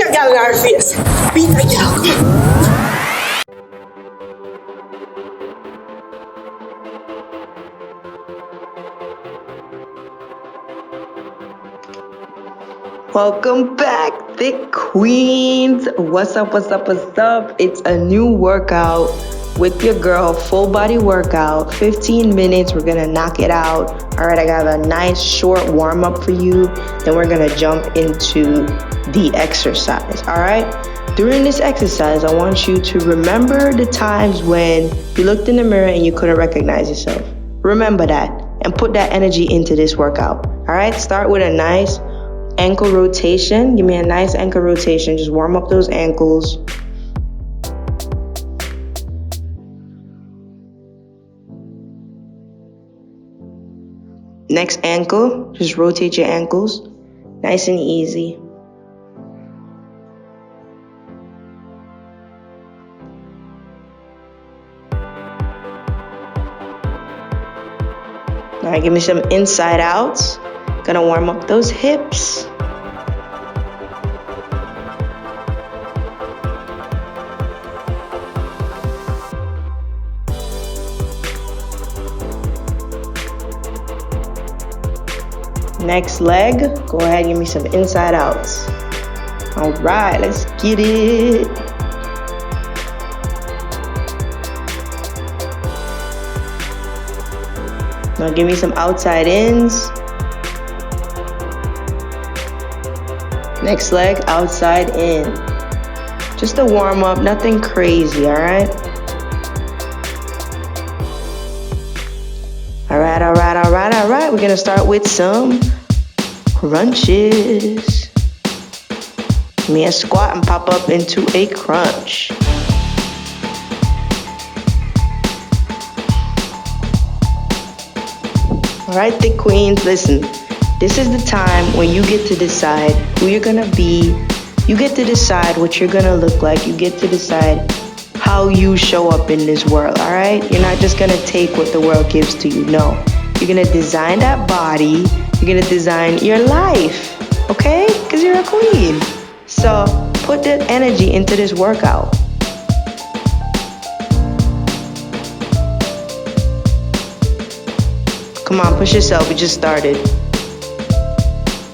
Obrigada, Garfias. Welcome back, thick queens. What's up, what's up, what's up? It's a new workout with your girl, full body workout, 15 minutes. We're gonna knock it out. All right, I got a nice short warm up for you. Then we're gonna jump into the exercise. All right, during this exercise, I want you to remember the times when you looked in the mirror and you couldn't recognize yourself. Remember that and put that energy into this workout. All right, start with a nice ankle rotation. Give me a nice ankle rotation. Just warm up those ankles. Next ankle, just rotate your ankles. Nice and easy. All right, give me some inside outs. Gonna warm up those hips. Next leg, go ahead, give me some inside outs. All right, let's get it. Now give me some outside ins. Next leg, outside in. Just a warm up, nothing crazy, all right? All right. We're gonna start with some crunches. Give me a squat and pop up into a crunch. All right, thick queens, listen. This is the time when you get to decide who you're gonna be. You get to decide what you're gonna look like. You get to decide how you show up in this world, all right? You're not just gonna take what the world gives to you, no. You're gonna design that body. You're gonna design your life, okay? Because you're a queen. So put that energy into this workout. Come on, push yourself, we just started.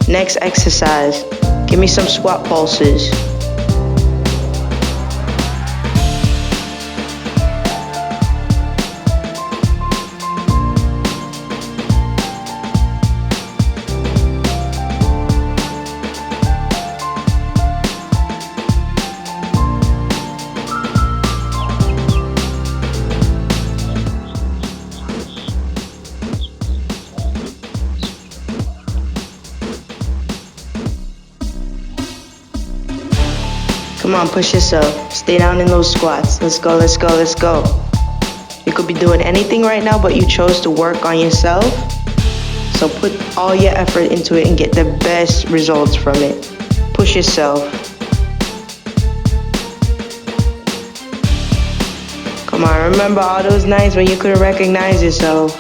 Next exercise, give me some squat pulses. Come on, push yourself. Stay down in those squats. Let's go, let's go, let's go. You could be doing anything right now, but you chose to work on yourself. So put all your effort into it and get the best results from it. Push yourself. Come on, remember all those nights when you couldn't recognize yourself.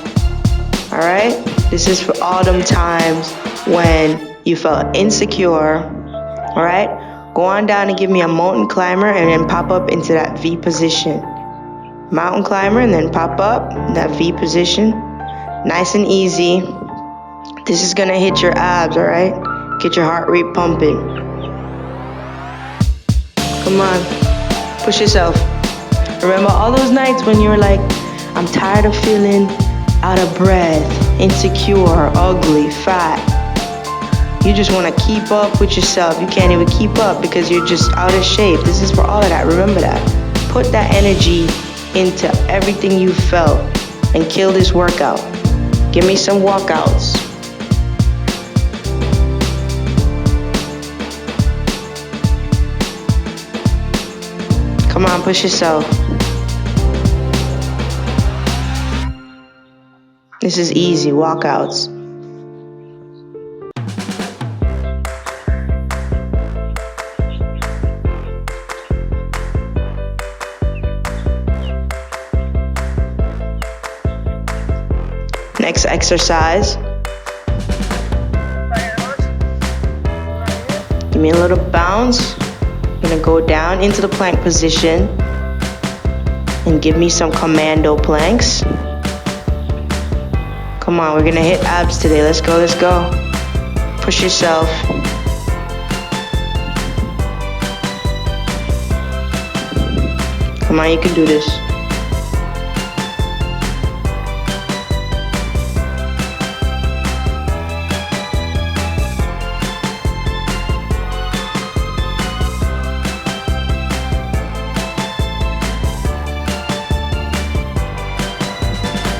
All right? This is for all them times when you felt insecure. All right? Go on down and give me a mountain climber and then pop up into that V position. Mountain climber and then pop up in that V position. Nice and easy. This is gonna hit your abs, all right? Get your heart rate pumping. Come on, push yourself. Remember all those nights when you were like, I'm tired of feeling out of breath, insecure, ugly, fat. You just want to keep up with yourself. You can't even keep up because you're just out of shape. This is for all of that. Remember that. Put that energy into everything you felt and kill this workout. Give me some walkouts. Come on, push yourself. This is easy, walkouts. Next exercise. Give me a little bounce. Gonna go down into the plank position and give me some commando planks. Come on, we're gonna hit abs today. Let's go, let's go. Push yourself. Come on, you can do this.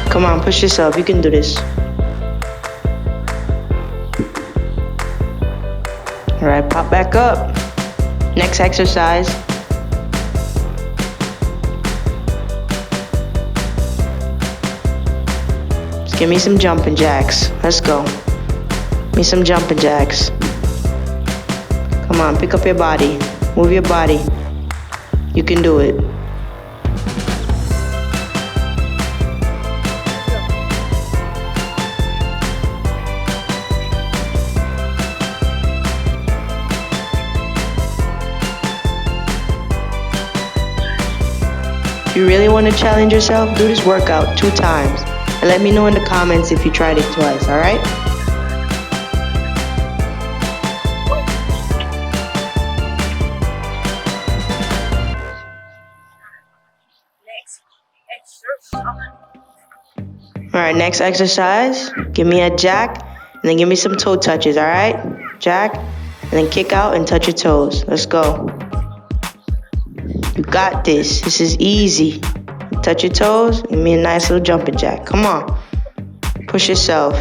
Come on, push yourself. You can do this. All right, pop back up. Next exercise. Just give me some jumping jacks. Let's go. Give me some jumping jacks. Come on, pick up your body. Move your body. You can do it. If you really want to challenge yourself, do this workout 2 times. And let me know in the comments if you tried it twice, alright? Alright, next exercise. Give me a jack, and then give me some toe touches, alright? Jack, and then kick out and touch your toes. Let's go. You got this. This is easy. Touch your toes. Give me a nice little jumping jack. Come on. Push yourself.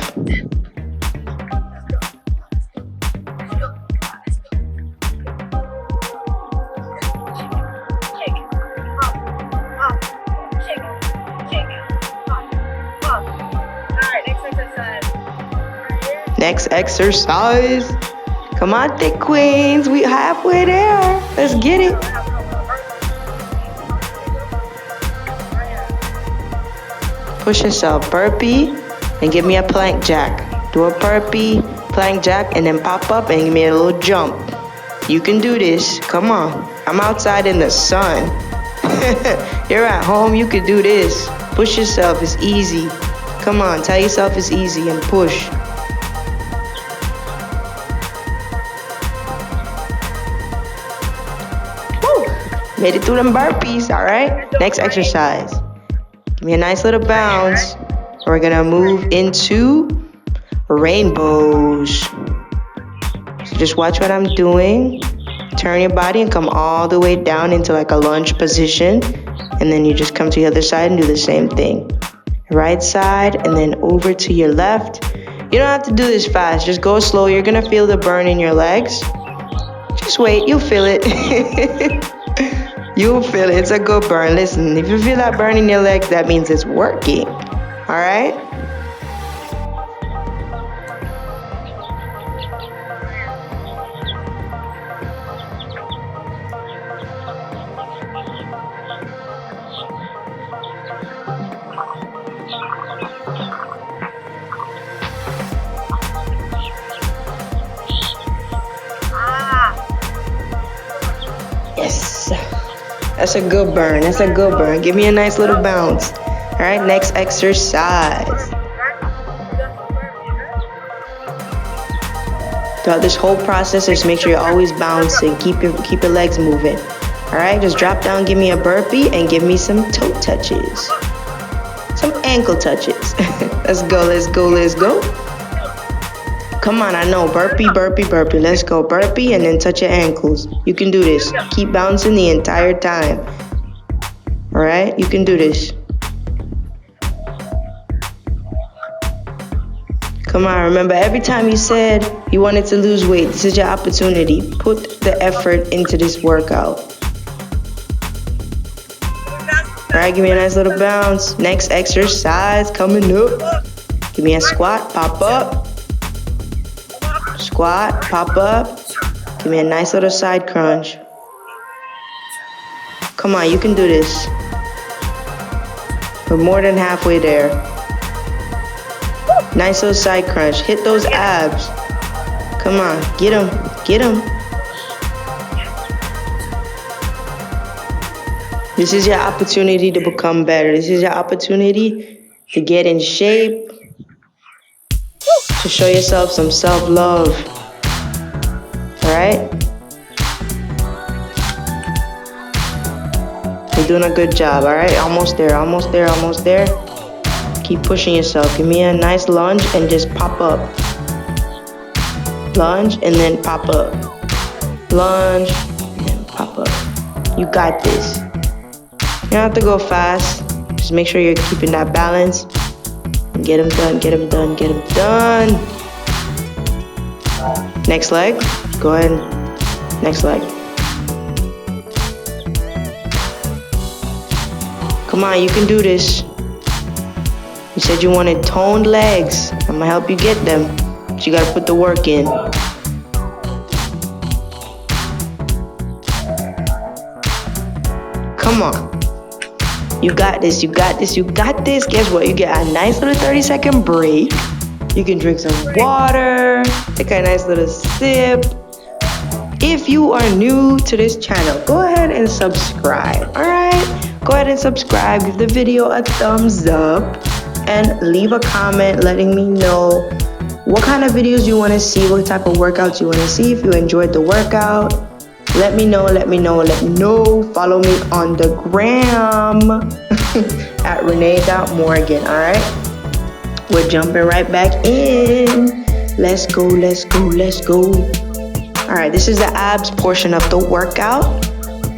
Next exercise. Come on, thick queens. We halfway there. Let's get it. Push yourself. Burpee and give me a plank jack. Do a burpee, plank jack, and then pop up and give me a little jump. You can do this. Come on. I'm outside in the sun. You're at home. You can do this. Push yourself. It's easy. Come on. Tell yourself it's easy and push. Woo! Made it through them burpees. All right. Next exercise. Give me a nice little bounce. We're gonna move into rainbows. So just watch what I'm doing. Turn your body and come all the way down into like a lunge position. And then you just come to the other side and do the same thing. Right side and then over to your left. You don't have to do this fast. Just go slow. You're gonna feel the burn in your legs. Just wait, you'll feel it. You'll feel it. It's a good burn. Listen, if you feel that burn in your legs, that means it's working. All right? Yes. That's a good burn. That's a good burn. Give me a nice little bounce. All right, next exercise. Throughout this whole process, just make sure you're always bouncing. Keep your legs moving. All right, just drop down, give me a burpee, and give me some toe touches. Some ankle touches. Let's go, let's go, let's go. Come on, I know. Burpee, burpee, burpee. Let's go. Burpee and then touch your ankles. You can do this. Keep bouncing the entire time. All right? You can do this. Come on, remember every time you said you wanted to lose weight, this is your opportunity. Put the effort into this workout. All right, give me a nice little bounce. Next exercise coming up. Give me a squat, pop up. Squat, pop up. Give me a nice little side crunch. Come on, you can do this. We're more than halfway there. Nice little side crunch. Hit those abs. Come on, get them, get them. This is your opportunity to become better. This is your opportunity to get in shape, to show yourself some self-love. All right? You're doing a good job, all right? Almost there, almost there, almost there. Keep pushing yourself. Give me a nice lunge and just pop up. Lunge and then pop up. Lunge and then pop up. You got this. You don't have to go fast. Just make sure you're keeping that balance. And get them done, get them done, get them done. Next leg. Go ahead. Next leg. Come on, you can do this. You said you wanted toned legs. I'm gonna help you get them. But you gotta put the work in. Come on. You got this, you got this, you got this. Guess what? You get a nice little 30-second break. You can drink some water, take a nice little sip. If you are new to this channel, go ahead and subscribe, all right? Go ahead and subscribe, give the video a thumbs up, and leave a comment letting me know what kind of videos you want to see, what type of workouts you want to see. If you enjoyed the workout, let me know, let me know, let me know. Follow me on the gram at Renee.Morgan, all right? We're jumping right back in. Let's go, let's go, let's go. All right, this is the abs portion of the workout.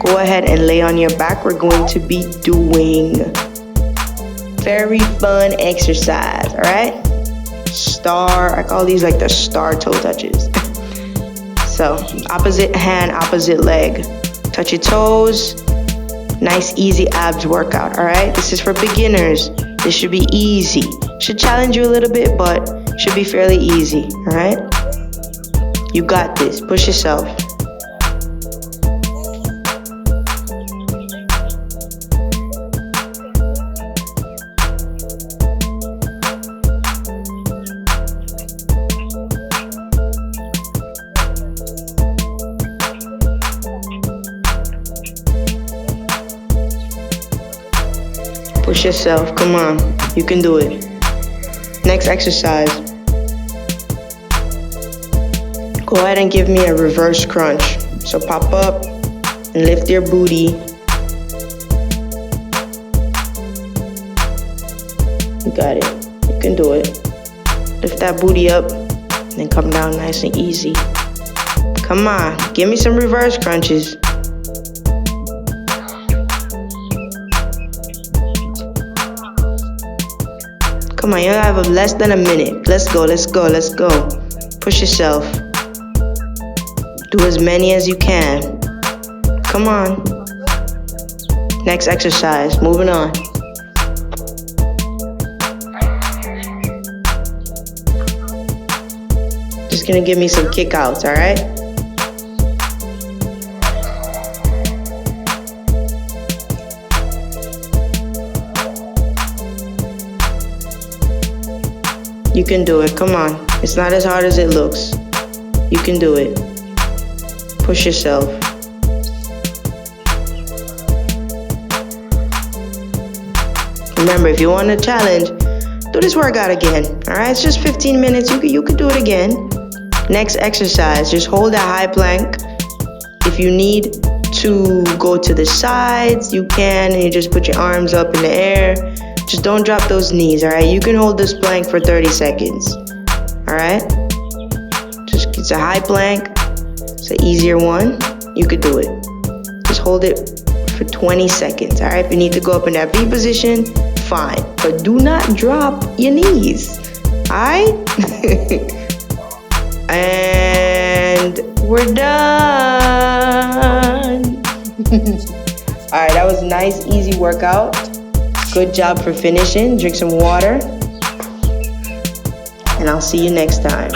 Go ahead and lay on your back. We're going to be doing very fun exercise, all right? I call these like the star toe touches. So opposite hand, opposite leg. Touch your toes. Nice, easy abs workout, all right? This is for beginners. This should be easy. Should challenge you a little bit, but should be fairly easy, all right? You got this. Push yourself. Push yourself. Come on. You can do it. Next exercise. Go ahead and give me a reverse crunch. So pop up and lift your booty. You got it. You can do it. Lift that booty up and then come down nice and easy. Come on. Give me some reverse crunches. Come on, you have less than a minute. Let's go, let's go, let's go. Push yourself. Do as many as you can. Come on. Next exercise, moving on. Just gonna give me some kickouts, all right? You can do it, come on. It's not as hard as it looks. You can do it. Push yourself. Remember, if you want a challenge, do this workout again. All right, it's just 15 minutes. You could do it again. Next exercise, just hold that high plank. If you need to go to the sides, you can, and you just put your arms up in the air. Just don't drop those knees, all right? You can hold this plank for 30 seconds, all right? It's a high plank. It's an easier one. You could do it. Just hold it for 20 seconds, all right? If you need to go up in that V position, fine. But do not drop your knees, all right? And we're done. All right, that was a nice, easy workout. Good job for finishing. Drink some water. And I'll see you next time.